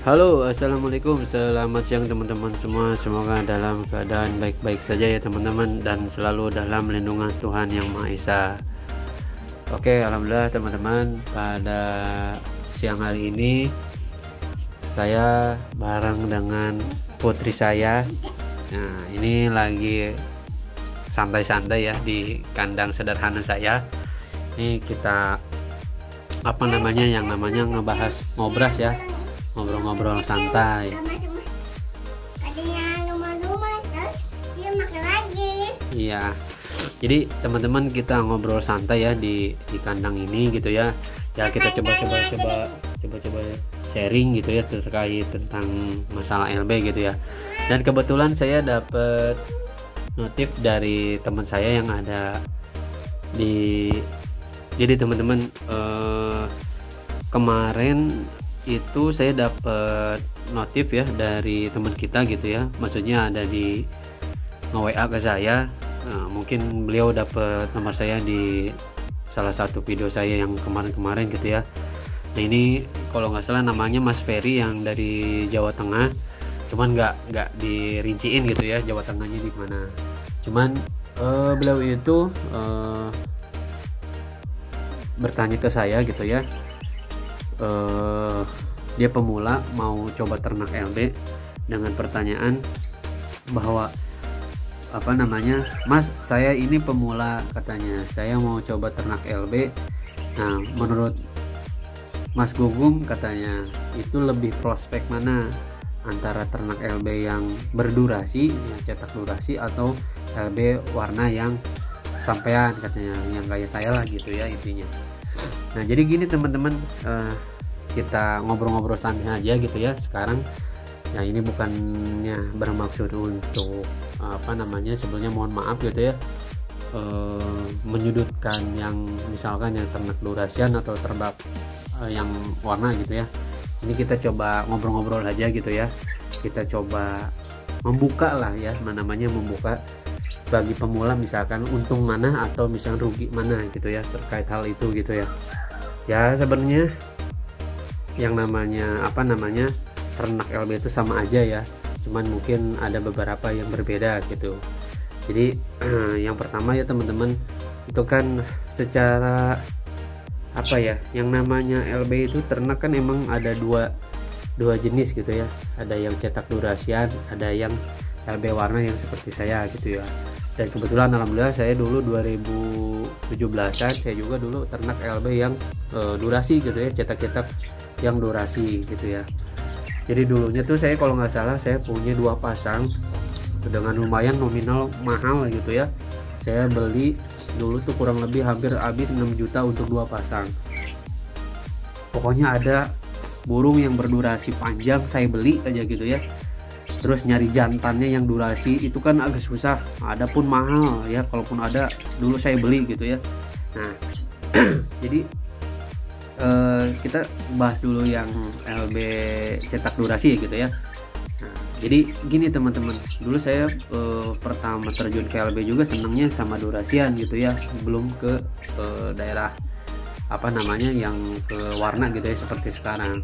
Halo, assalamualaikum, selamat siang teman-teman semua. Semoga dalam keadaan baik-baik saja ya teman-teman, dan selalu dalam lindungan Tuhan Yang Maha Esa. Oke, alhamdulillah teman-teman, pada siang hari ini saya bareng dengan putri saya. Nah, ini lagi santai-santai ya di kandang sederhana saya. Ini kita yang namanya ngebahas ngobras ya, ngobrol-ngobrol santai. Iya, jadi teman-teman kita ngobrol santai ya di kandang ini gitu ya. Ya kita coba sharing gitu ya terkait tentang masalah LB gitu ya. Dan kebetulan saya dapat notif dari teman saya yang ada jadi teman-teman, kemarin itu saya dapat notif ya dari teman kita gitu ya, maksudnya ada di nge-WA ke saya. Mungkin beliau dapat nomor saya di salah satu video saya yang kemarin gitu ya. Nah, ini kalau nggak salah namanya Mas Ferry yang dari Jawa Tengah, cuman nggak dirinciin gitu ya Jawa Tengahnya di mana. Cuman beliau itu bertanya ke saya gitu ya. Dia pemula mau coba ternak LB dengan pertanyaan bahwa Mas, saya ini pemula, katanya saya mau coba ternak LB. Nah, menurut Mas Gugum katanya itu lebih prospek mana antara ternak LB yang berdurasi, yang cetak durasi, atau LB warna yang sampean, katanya yang kayak saya lah gitu ya intinya. Nah, jadi gini teman-teman, kita ngobrol-ngobrol santai aja gitu ya sekarang. Nah, ini bukannya bermaksud untuk sebelumnya mohon maaf gitu ya, menyudutkan yang misalkan yang ternak durasian atau terbak yang warna gitu ya. Ini kita coba ngobrol-ngobrol aja gitu ya, kita coba membuka lah ya, membuka bagi pemula, misalkan untung mana atau misalkan rugi mana gitu ya terkait hal itu gitu ya. Ya sebenarnya yang namanya ternak LB itu sama aja ya, cuman mungkin ada beberapa yang berbeda gitu. Jadi yang pertama ya teman-teman, itu kan secara yang namanya LB itu ternak kan emang ada dua jenis gitu ya. Ada yang cetak durasian, ada yang LB warna yang seperti saya gitu ya. Dan kebetulan alhamdulillah saya dulu 2017an saya juga dulu ternak LB yang durasi gitu ya, cetak-cetak yang durasi gitu ya. Jadi dulunya tuh saya kalau nggak salah saya punya 2 pasang dengan lumayan nominal mahal gitu ya. Saya beli dulu tuh kurang lebih hampir habis 6 juta untuk 2 pasang. Pokoknya ada burung yang berdurasi panjang saya beli aja gitu ya. Terus nyari jantannya yang durasi itu kan agak susah, ada pun mahal ya, kalaupun ada dulu saya beli gitu ya. Nah jadi kita bahas dulu yang LB cetak durasi gitu ya. Nah, jadi gini teman-teman, dulu saya pertama terjun ke LB juga senangnya sama durasian gitu ya, belum ke daerah yang ke warna gitu ya seperti sekarang.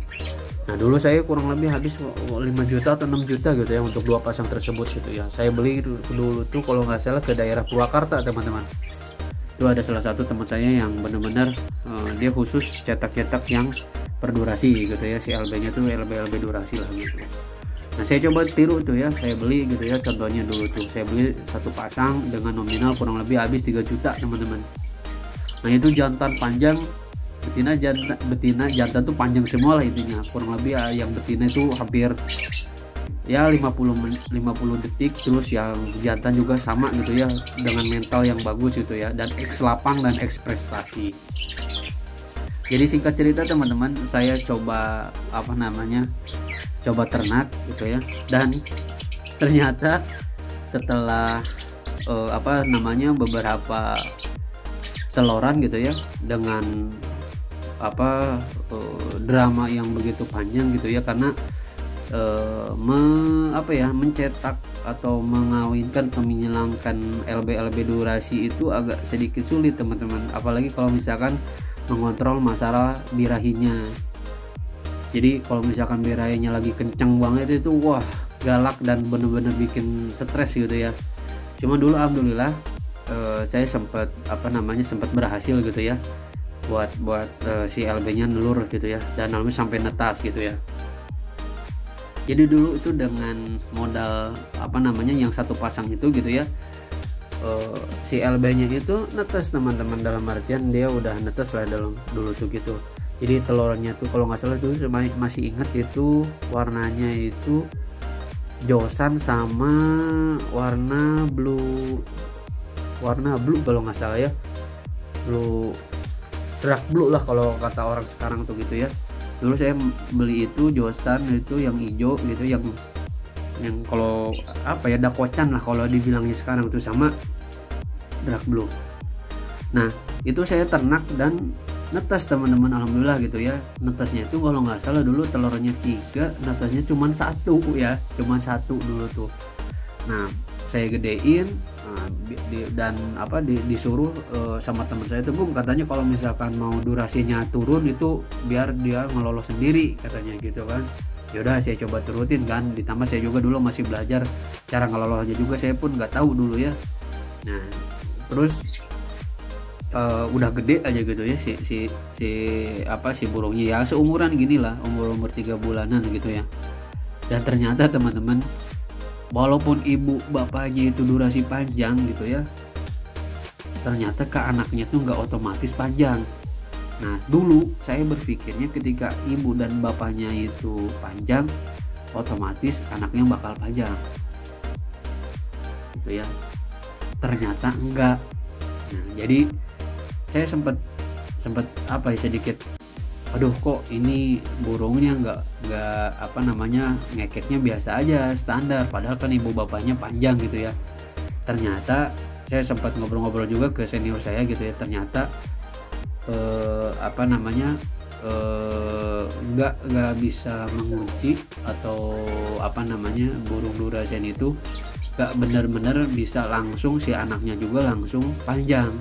Nah, dulu saya kurang lebih habis 5 juta atau 6 juta gitu ya untuk 2 pasang tersebut gitu ya. Saya beli dulu tuh kalau nggak salah ke daerah Purwakarta teman-teman. Itu ada salah satu teman saya yang benar-benar dia khusus cetak-cetak yang berdurasi gitu ya, si LB-nya tuh LB durasi lah gitu. Nah, saya coba tiru tuh ya, saya beli gitu ya. Contohnya dulu tuh saya beli 1 pasang dengan nominal kurang lebih habis 3 juta teman-teman. Nah, itu jantan panjang, betina jantan tuh panjang semua lah intinya. Kurang lebih yang betina itu hampir ya 50 detik, terus yang jantan juga sama gitu ya, dengan mental yang bagus gitu ya, dan X lapang dan X prestasi. Jadi singkat cerita teman-teman, saya coba coba ternak gitu ya, dan Ternyata setelah apa namanya beberapa teloran gitu ya, dengan apa drama yang begitu panjang gitu ya, karena mencetak atau mengawinkan atau menyilangkan LB durasi itu agak sedikit sulit teman-teman, apalagi kalau misalkan mengontrol masalah birahinya. Jadi kalau misalkan birahinya lagi kenceng banget itu wah galak dan bener-bener bikin stres gitu ya. Cuma dulu alhamdulillah saya sempat sempat berhasil gitu ya buat si LB-nya nelur gitu ya, dan alhamdulillah sampai netas gitu ya. Jadi dulu itu dengan modal yang satu pasang itu gitu ya, si LB-nya itu netes teman-teman, dalam artian dia udah netes lah dulu tuh gitu. Jadi telurnya tuh kalau nggak salah dulu masih ingat itu warnanya itu josan sama warna blue kalau nggak salah ya, dark blue lah kalau kata orang sekarang tuh gitu ya. Dulu saya beli itu josan itu yang hijau gitu, yang kalau dakocan lah kalau dibilangnya sekarang tuh, sama dark blue. Nah itu saya ternak dan netes teman-teman, alhamdulillah gitu ya. Netesnya itu kalau nggak salah dulu telurnya 3, netesnya cuma 1 ya, cuma 1 dulu tuh. Nah saya gedein dan disuruh sama teman saya itu, Bung, katanya kalau misalkan mau durasinya turun itu biar dia ngelolos sendiri katanya gitu kan. Yaudah saya coba turutin kan, ditambah saya juga dulu masih belajar cara ngelolosnya juga, saya pun nggak tahu dulu ya. Nah terus udah gede aja gitu ya si burungnya ya, seumuran gini lah, umur 3 bulanan gitu ya. Dan ternyata teman-teman, walaupun ibu bapaknya itu durasi panjang gitu ya, ternyata ke anaknya tuh nggak otomatis panjang. Nah dulu saya berpikirnya ketika ibu dan bapaknya itu panjang, otomatis anaknya bakal panjang gitu ya. Ternyata enggak. Nah jadi saya sempat sedikit, aduh kok ini burungnya nggak ngekeknya biasa aja standar, padahal kan ibu bapaknya panjang gitu ya. Ternyata saya sempat ngobrol-ngobrol juga ke senior saya gitu ya, ternyata nggak bisa mengunci atau burung durasian itu nggak benar-benar bisa langsung si anaknya juga langsung panjang.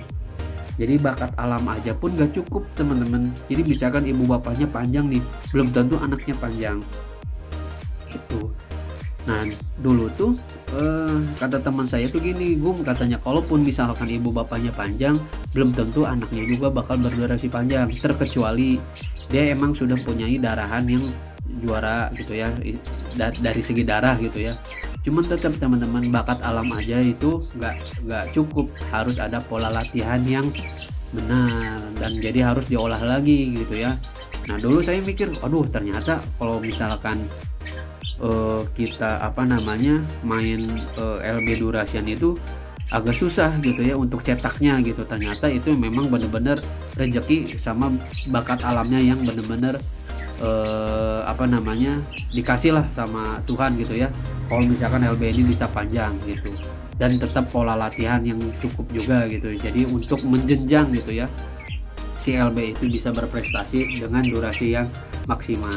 Jadi bakat alam aja pun gak cukup teman-teman. Jadi misalkan ibu bapaknya panjang nih, belum tentu anaknya panjang itu. Nah dulu tuh kata teman saya tuh gini, Gum, katanya kalaupun misalkan ibu bapaknya panjang, belum tentu anaknya juga bakal berdurasi panjang, terkecuali dia emang sudah punyai darahan yang juara gitu ya, dari segi darah gitu ya. Cuman tetap teman-teman, bakat alam aja itu nggak cukup, harus ada pola latihan yang benar, dan jadi harus diolah lagi gitu ya. Nah dulu saya mikir, aduh ternyata kalau misalkan kita main LB durasian itu agak susah gitu ya untuk cetaknya gitu. Ternyata itu memang benar-benar rezeki sama bakat alamnya yang benar-benar dikasih lah sama Tuhan gitu ya. Kalau misalkan LB ini bisa panjang gitu, dan tetap pola latihan yang cukup juga gitu. Jadi untuk menjenjang gitu ya, si LB itu bisa berprestasi dengan durasi yang maksimal.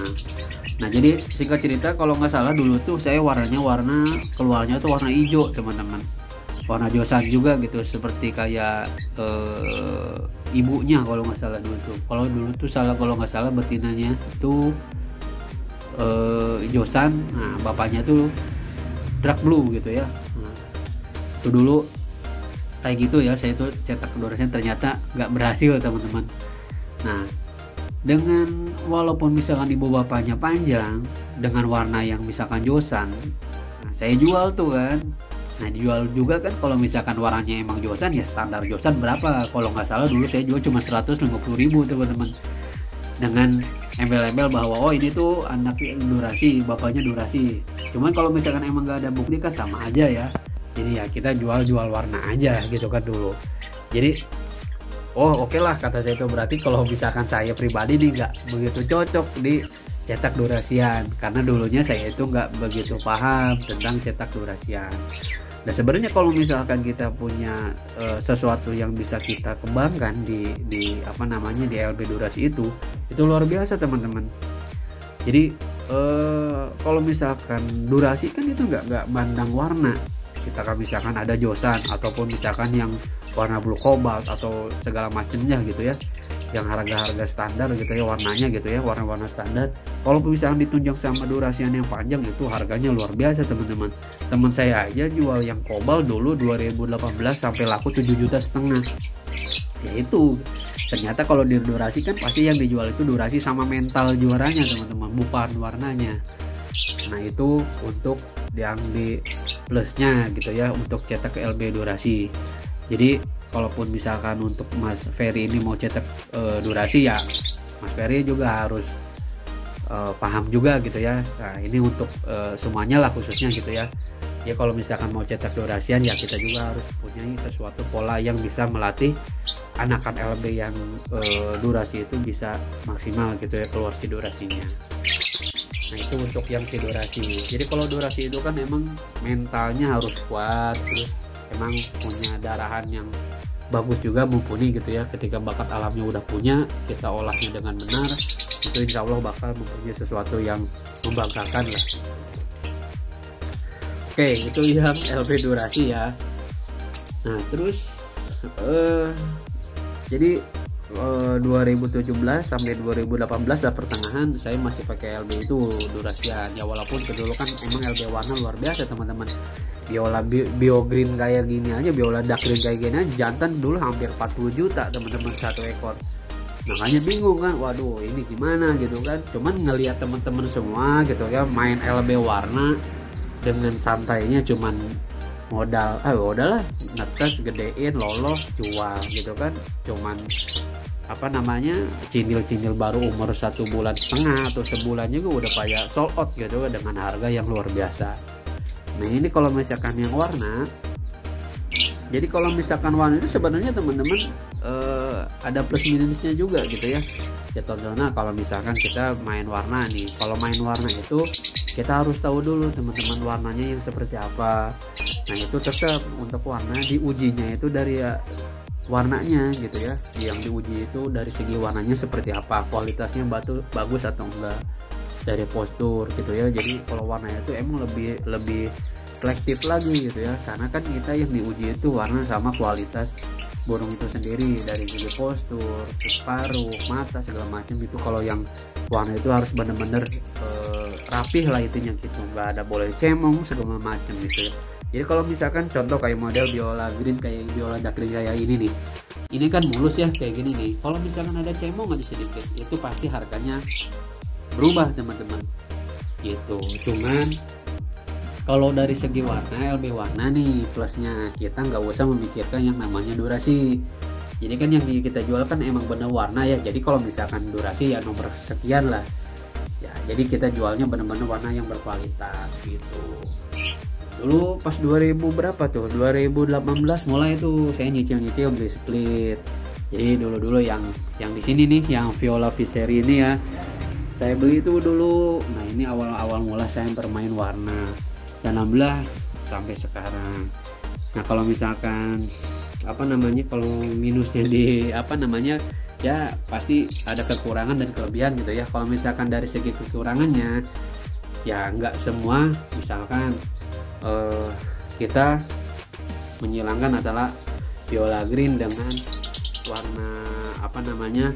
Nah jadi singkat cerita, kalau nggak salah dulu tuh saya keluarnya tuh warna hijau teman-teman, warna josan juga gitu, seperti kayak ibunya kalau nggak salah dulu tuh. Kalau nggak salah betinanya itu josan, nah bapaknya tuh dark blue gitu ya. Nah, itu dulu kayak gitu ya, saya tuh cetak durasinya, ternyata nggak berhasil teman-teman. Nah dengan walaupun misalkan ibu bapaknya panjang dengan warna yang misalkan josan, nah, saya jual tuh kan. Nah dijual juga kan, kalau misalkan warnanya emang josan ya standar josan berapa, kalau nggak salah dulu saya jual cuma 150.000 teman-teman, dengan embel-embel bahwa oh ini tuh anaknya durasi, bapaknya durasi. Cuman kalau misalkan emang nggak ada bukti kan sama aja ya, jadi ya kita jual warna aja gitu kan dulu. Jadi oh oke lah kata saya itu, berarti kalau misalkan saya pribadi nih nggak begitu cocok di cetak durasian, karena dulunya saya itu nggak begitu paham tentang cetak durasian. Nah sebenarnya kalau misalkan kita punya sesuatu yang bisa kita kembangkan di apa namanya di LB durasi itu luar biasa teman-teman. Jadi kalau misalkan durasi kan itu nggak mandang warna. Kita kan misalkan ada josan ataupun misalkan yang warna blue cobalt atau segala macamnya gitu ya, yang harga-harga standar gitu ya, warnanya gitu ya, warna-warna standar. Kalau misalkan ditunjang sama durasian yang panjang itu harganya luar biasa teman-teman. Teman saya aja jual yang cobalt dulu 2018 sampai laku 7,5 juta. Ya itu ternyata kalau di durasi kan pasti yang dijual itu durasi sama mental juaranya teman-teman, bukan warnanya. Nah itu untuk yang di plusnya gitu ya, untuk cetak ke LB durasi. Jadi kalaupun misalkan untuk Mas Ferry ini mau cetak durasi ya Mas Ferry juga harus paham juga gitu ya. Nah ini untuk semuanya lah khususnya gitu ya. Ya kalau misalkan mau cetak durasian ya kita juga harus punya sesuatu pola yang bisa melatih anakan LB yang durasi itu bisa maksimal gitu ya keluar si durasinya. Nah itu untuk yang si durasi. Jadi kalau durasi itu kan emang mentalnya harus kuat, terus emang punya darahan yang bagus juga, mumpuni gitu ya. Ketika bakat alamnya udah punya, kita olahnya dengan benar, itu insya Allah bakal mempunyai sesuatu yang membanggakan lah. Oke, itu yang LB durasi ya. Nah terus jadi 2017 sampai 2018 dan pertengahan saya masih pakai LB itu durasian ya, walaupun dulu kan emang LB warna luar biasa teman-teman. Biola bio green kayak gini aja, biola dark green kayak gini aja jantan dulu hampir 40 juta teman-teman satu ekor. Makanya bingung kan, waduh ini gimana gitu kan. Cuman ngelihat teman-teman semua gitu ya main LB warna dengan santainya, cuman modal udahlah netes gedein lolos jual gitu kan. Cuman apa namanya cindil-cindil baru umur 1,5 bulan atau sebulan juga udah kayak sold out gitu dengan harga yang luar biasa. Nah ini kalau misalkan yang warna, jadi kalau misalkan warna itu sebenarnya teman-teman ada plus minusnya juga gitu ya. Ya contohnya kalau misalkan kita main warna nih, kalau main warna itu kita harus tahu dulu teman-teman warnanya yang seperti apa. Nah itu tetap untuk warna diujinya itu dari warnanya gitu ya, yang diuji itu dari segi warnanya seperti apa, kualitasnya bagus atau enggak, dari postur gitu ya. Jadi kalau warnanya itu emang lebih selektif lagi gitu ya, karena kan kita yang diuji itu warna sama kualitas burung itu sendiri, dari segi postur, paruh, mata segala macam itu. Kalau yang warna itu harus bener-bener rapih lah itunya gitu, nggak ada boleh cemong segala macam gitu ya. Jadi kalau misalkan contoh kayak model biola green kayak biola dark green kayak ini nih, ini kan mulus ya kayak gini nih. Kalau misalkan ada cemong aja sedikit, itu pasti harganya berubah teman-teman gitu. Cuman kalau dari segi warna, LB warna nih plusnya kita nggak usah memikirkan yang namanya durasi. Jadi kan yang kita jual kan emang bener warna ya. Jadi kalau misalkan durasi ya nomor sekian lah ya, jadi kita jualnya bener-bener warna yang berkualitas gitu. Dulu pas 2000 berapa tuh, 2018 mulai tuh saya nyicil beli split. Jadi dulu yang di sini nih yang Viola Viseri ini ya, saya beli itu dulu. Nah ini awal mula saya bermain warna, dan alhamdulillah sampai sekarang. Nah kalau misalkan apa namanya, kalau minusnya di apa namanya ya pasti ada kekurangan dan kelebihan gitu ya. Kalau misalkan dari segi kekurangannya ya nggak semua misalkan kita menghilangkan adalah viola green dengan warna apa namanya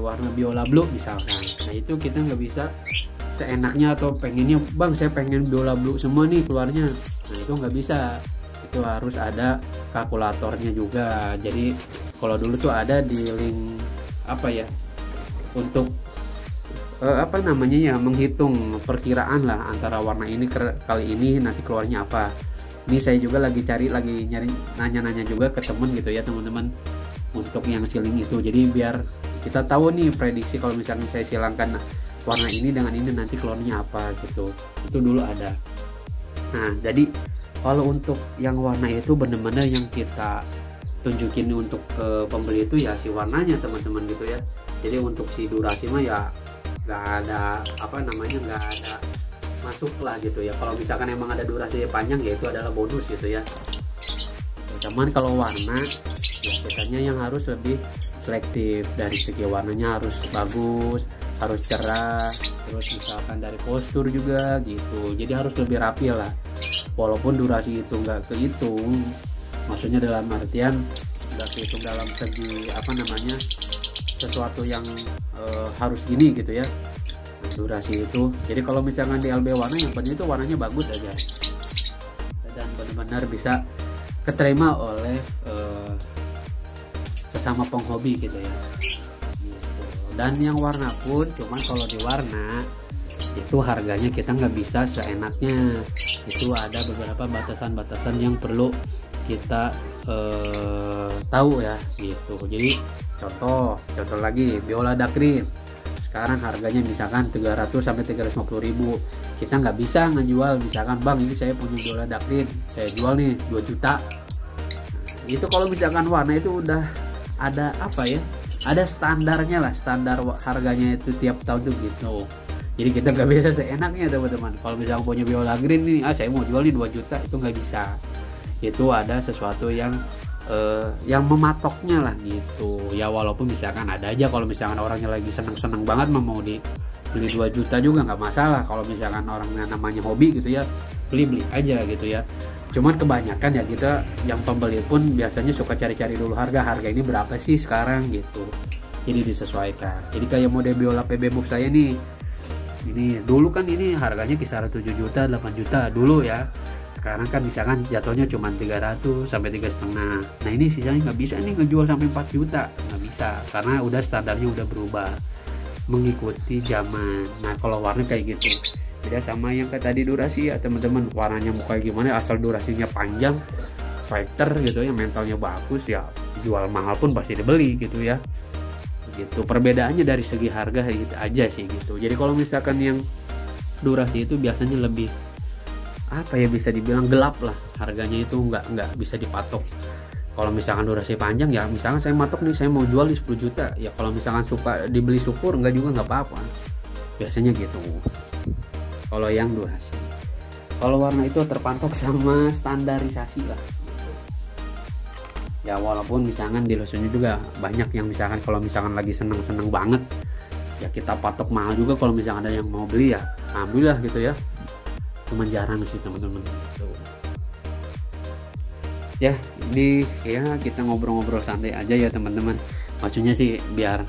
warna biola blue misalkan. Nah itu kita nggak bisa seenaknya atau pengennya bang saya pengen biola blue semua nih keluarnya. Nah itu nggak bisa, itu harus ada kalkulatornya juga. Jadi kalau dulu tuh ada di link apa ya untuk apa namanya ya, menghitung perkiraan lah antara warna ini kali ini nanti keluarnya apa. Ini saya juga lagi nyari nanya-nanya juga ke temen gitu ya teman-teman untuk yang siling itu. Jadi biar kita tahu nih prediksi kalau misalnya saya silangkan warna ini dengan ini nanti keluarnya apa gitu. Itu dulu ada. Nah jadi kalau untuk yang warna itu bener-bener yang kita tunjukin untuk ke pembeli itu ya si warnanya teman-teman gitu ya. Jadi untuk si durasi mah ya nggak ada apa namanya, nggak ada masuk lah gitu ya. Kalau misalkan emang ada durasi panjang ya itu adalah bonus gitu ya. Cuman kalau warna ya kitanya yang harus lebih selektif, dari segi warnanya harus bagus, harus cerah, terus misalkan dari postur juga gitu, jadi harus lebih rapi lah. Walaupun durasi itu nggak kehitung, maksudnya dalam artian nggak kehitung dalam segi apa namanya, sesuatu yang harus gini gitu ya, durasi itu. Jadi kalau misalkan di LB warna, yang penting itu warnanya bagus aja dan benar-benar bisa keterima oleh sesama penghobi gitu ya gitu. Dan yang warna pun, cuman kalau di warna itu harganya kita nggak bisa seenaknya, itu ada beberapa batasan-batasan yang perlu kita tahu ya gitu. Jadi contoh lagi biola Dakrin sekarang harganya misalkan 300 sampai 350 ribu. Kita nggak bisa ngejual misalkan, bang ini saya punya biola Dakrin, saya jual nih 2 juta. Nah, itu kalau misalkan warna itu udah ada apa ya, ada standarnya lah, standar harganya itu tiap tahun tuh gitu. Jadi kita nggak bisa seenaknya teman-teman. Kalau misalkan punya biola green nih, saya mau jual nih 2 juta, itu nggak bisa. Itu ada sesuatu yang mematoknya lah gitu ya. Walaupun misalkan ada aja kalau misalkan orangnya lagi seneng-seneng banget mau beli 2 juta juga nggak masalah. Kalau misalkan orangnya namanya hobi gitu ya, beli aja gitu ya. Cuman kebanyakan ya kita yang pembeli pun biasanya suka cari-cari dulu harga ini berapa sih sekarang gitu, jadi disesuaikan. Jadi kayak model biola PB Move saya nih, ini dulu kan ini harganya kisaran 7 juta 8 juta dulu ya. Sekarang kan misalkan jatuhnya cuma 300 sampai 3,5. Nah ini sisanya nggak bisa nih ngejual sampai 4 juta, nggak bisa, karena udah standarnya udah berubah mengikuti zaman. Nah kalau warna kayak gitu beda sama yang kayak tadi durasi ya teman-teman. Warnanya mau kayak gimana, asal durasinya panjang, fighter gitu ya, mentalnya bagus ya, jual mahal pun pasti dibeli gitu ya gitu. Perbedaannya dari segi harga gitu aja sih gitu. Jadi kalau misalkan yang durasi itu biasanya lebih apa ya, bisa dibilang gelap lah, harganya itu nggak bisa dipatok. Kalau misalkan durasi panjang ya, misalkan saya matok nih, saya mau jual di 10 juta ya, kalau misalkan suka dibeli syukur, nggak juga nggak apa-apa, biasanya gitu. Kalau yang durasi, kalau warna itu terpatok sama standarisasi lah gitu. Ya walaupun misalkan di Lawson juga banyak yang misalkan kalau misalkan lagi seneng banget ya kita patok mahal juga. Kalau misalkan ada yang mau beli ya alhamdulillah gitu ya, cuman jarang sih teman-teman gitu. Ya ini ya kita ngobrol-ngobrol santai aja ya teman-teman, maksudnya sih biar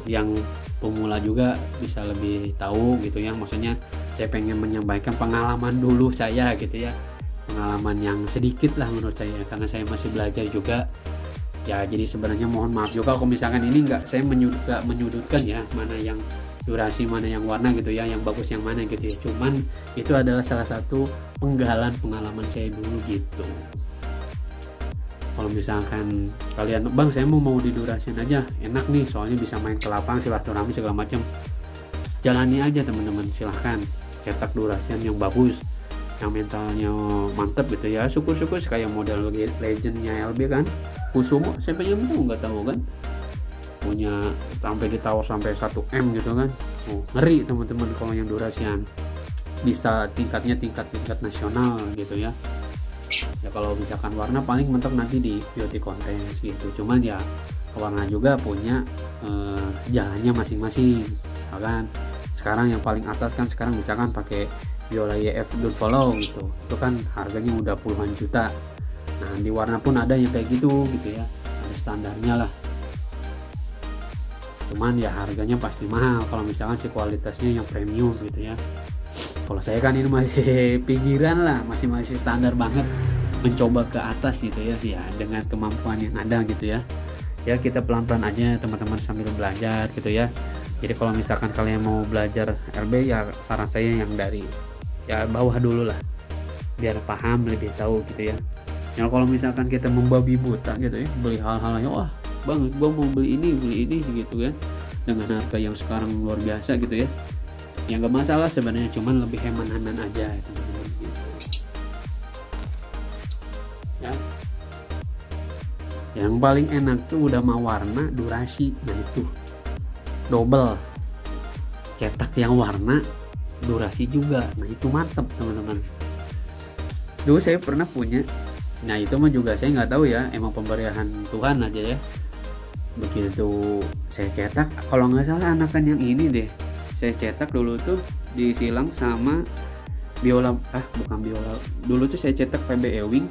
yang pemula juga bisa lebih tahu gitu ya. Maksudnya saya pengen menyampaikan pengalaman dulu saya gitu ya, pengalaman yang sedikit lah menurut saya, karena saya masih belajar juga ya. Jadi sebenarnya mohon maaf juga kalau misalkan ini saya menyudutkan ya, mana yang durasi mana yang warna gitu ya, yang bagus yang mana gitu ya. Cuman itu adalah salah satu penggalan pengalaman saya dulu gitu. Kalau misalkan kalian, bang saya mau didurasin aja, enak nih soalnya bisa main ke lapang, silaturahmi segala macam, jalani aja teman-teman. Silahkan cetak durasian yang bagus, yang mentalnya mantep gitu ya. Syukur-syukur kayak model legendnya LB kan, Kusumo, siapa yang nggak tahu kan, punya sampai ditawar sampai 1M gitu kan. Ngeri teman-teman kalau yang durasian, bisa tingkat nasional gitu ya. Ya kalau misalkan warna paling mentok nanti di beauty contest gitu. Cuman ya warna juga punya jalannya masing-masing. Misalkan sekarang yang paling atas kan sekarang misalkan pakai biola YF Don't Follow gitu, itu kan harganya udah puluhan juta. Nah di warna pun ada yang kayak gitu ya, ada standarnya lah. Cuman ya harganya pasti mahal kalau misalkan si kualitasnya yang premium gitu ya. Kalau saya kan ini masih pinggiran lah, masih standar banget, mencoba ke atas gitu ya, dengan kemampuan yang ada gitu ya. Ya kita pelan-pelan aja teman-teman sambil belajar gitu ya. Jadi kalau misalkan kalian mau belajar LB ya saran saya yang dari ya bawah dulu lah, biar paham lebih tahu gitu ya. Ya kalau misalkan kita membabi buta gitu ya, beli hal-hal yang wah bang gua mau beli ini gitu kan, dengan harga yang sekarang luar biasa gitu ya, yang gak masalah sebenarnya, cuman lebih hemat-hemat aja teman-teman gitu ya. Yang paling enak tuh udah mau warna durasi, nah itu double cetak yang warna, durasi juga. Nah itu mantep teman-teman. Dulu saya pernah punya, nah itu mah juga saya nggak tahu ya, emang pemberian Tuhan aja ya. Begitu saya cetak, kalau nggak salah anakan yang ini deh, saya cetak dulu tuh disilang sama biola, bukan biola, dulu tuh saya cetak PB Ewing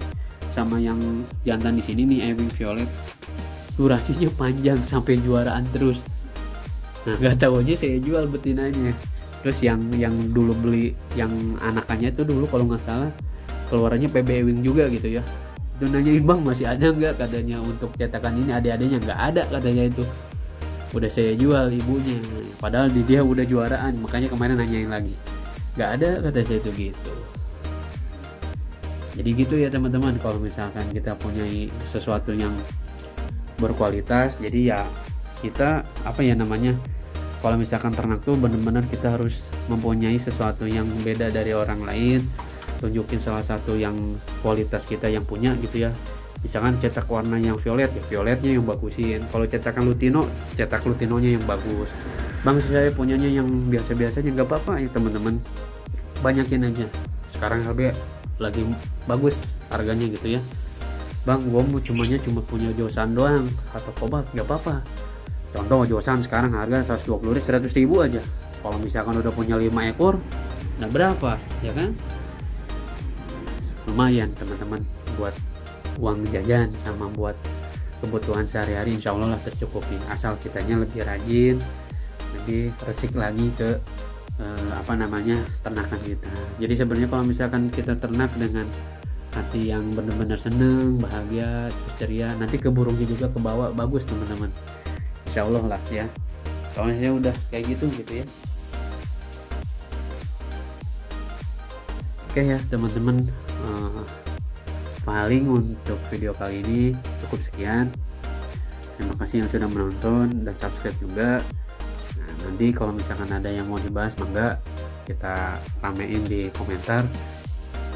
sama yang jantan di sini nih, Ewing Violet. Durasinya panjang sampai juaraan terus. Nah nggak tahu aja saya jual betinanya. Terus yang dulu beli yang anakannya itu dulu kalau nggak salah keluarannya PB Ewing juga gitu ya. Itu nanyain, bang masih ada nggak, katanya untuk cetakan ini, adik-adiknya nggak ada katanya, itu udah saya jual ibunya, padahal dia udah juaraan. Makanya kemarin nanyain lagi, nggak ada kata saya itu gitu. Jadi gitu ya teman-teman, kalau misalkan kita punya sesuatu yang berkualitas, jadi ya kita apa ya namanya, kalau misalkan ternak tuh bener-bener kita harus mempunyai sesuatu yang beda dari orang lain, tunjukin salah satu yang kualitas kita yang punya gitu ya. Misalkan cetak warna yang violet, ya violetnya yang bagusin. Kalau cetakan lutino, cetak lutinonya yang bagus. Bang saya punyanya yang biasa-biasanya, nggak apa-apa ya teman-teman, banyakin aja. Sekarang harga lagi bagus harganya gitu ya. Bang gua mau cuma punya josan doang atau kobat, nggak apa-apa. Contoh josan sekarang harga 120.000, 100.000 aja. Kalau misalkan udah punya 5 ekor, nah berapa ya kan? Lumayan teman-teman buat uang jajan sama buat kebutuhan sehari-hari, insya Allah lah tercukupi, asal kitanya lebih rajin, lebih resik lagi ke ternakan kita. Jadi sebenarnya kalau misalkan kita ternak dengan hati yang benar-benar seneng, bahagia, terus ceria, nanti ke burungnya juga ke bawah bagus teman-teman, insya Allah lah ya. Soalnya saya udah kayak gitu ya. Oke ya teman-teman, paling untuk video kali ini cukup sekian. Terima kasih yang sudah menonton dan subscribe juga. Nah, nanti kalau misalkan ada yang mau dibahas, mangga kita ramein di komentar.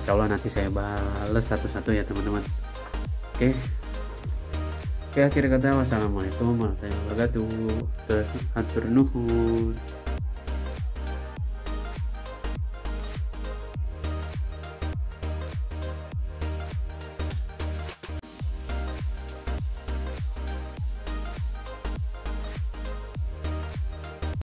Insya Allah nanti saya bales satu-satu ya teman-teman. Oke, akhir kata wassalamualaikum warahmatullahi wabarakatuh. Hatur nuhun.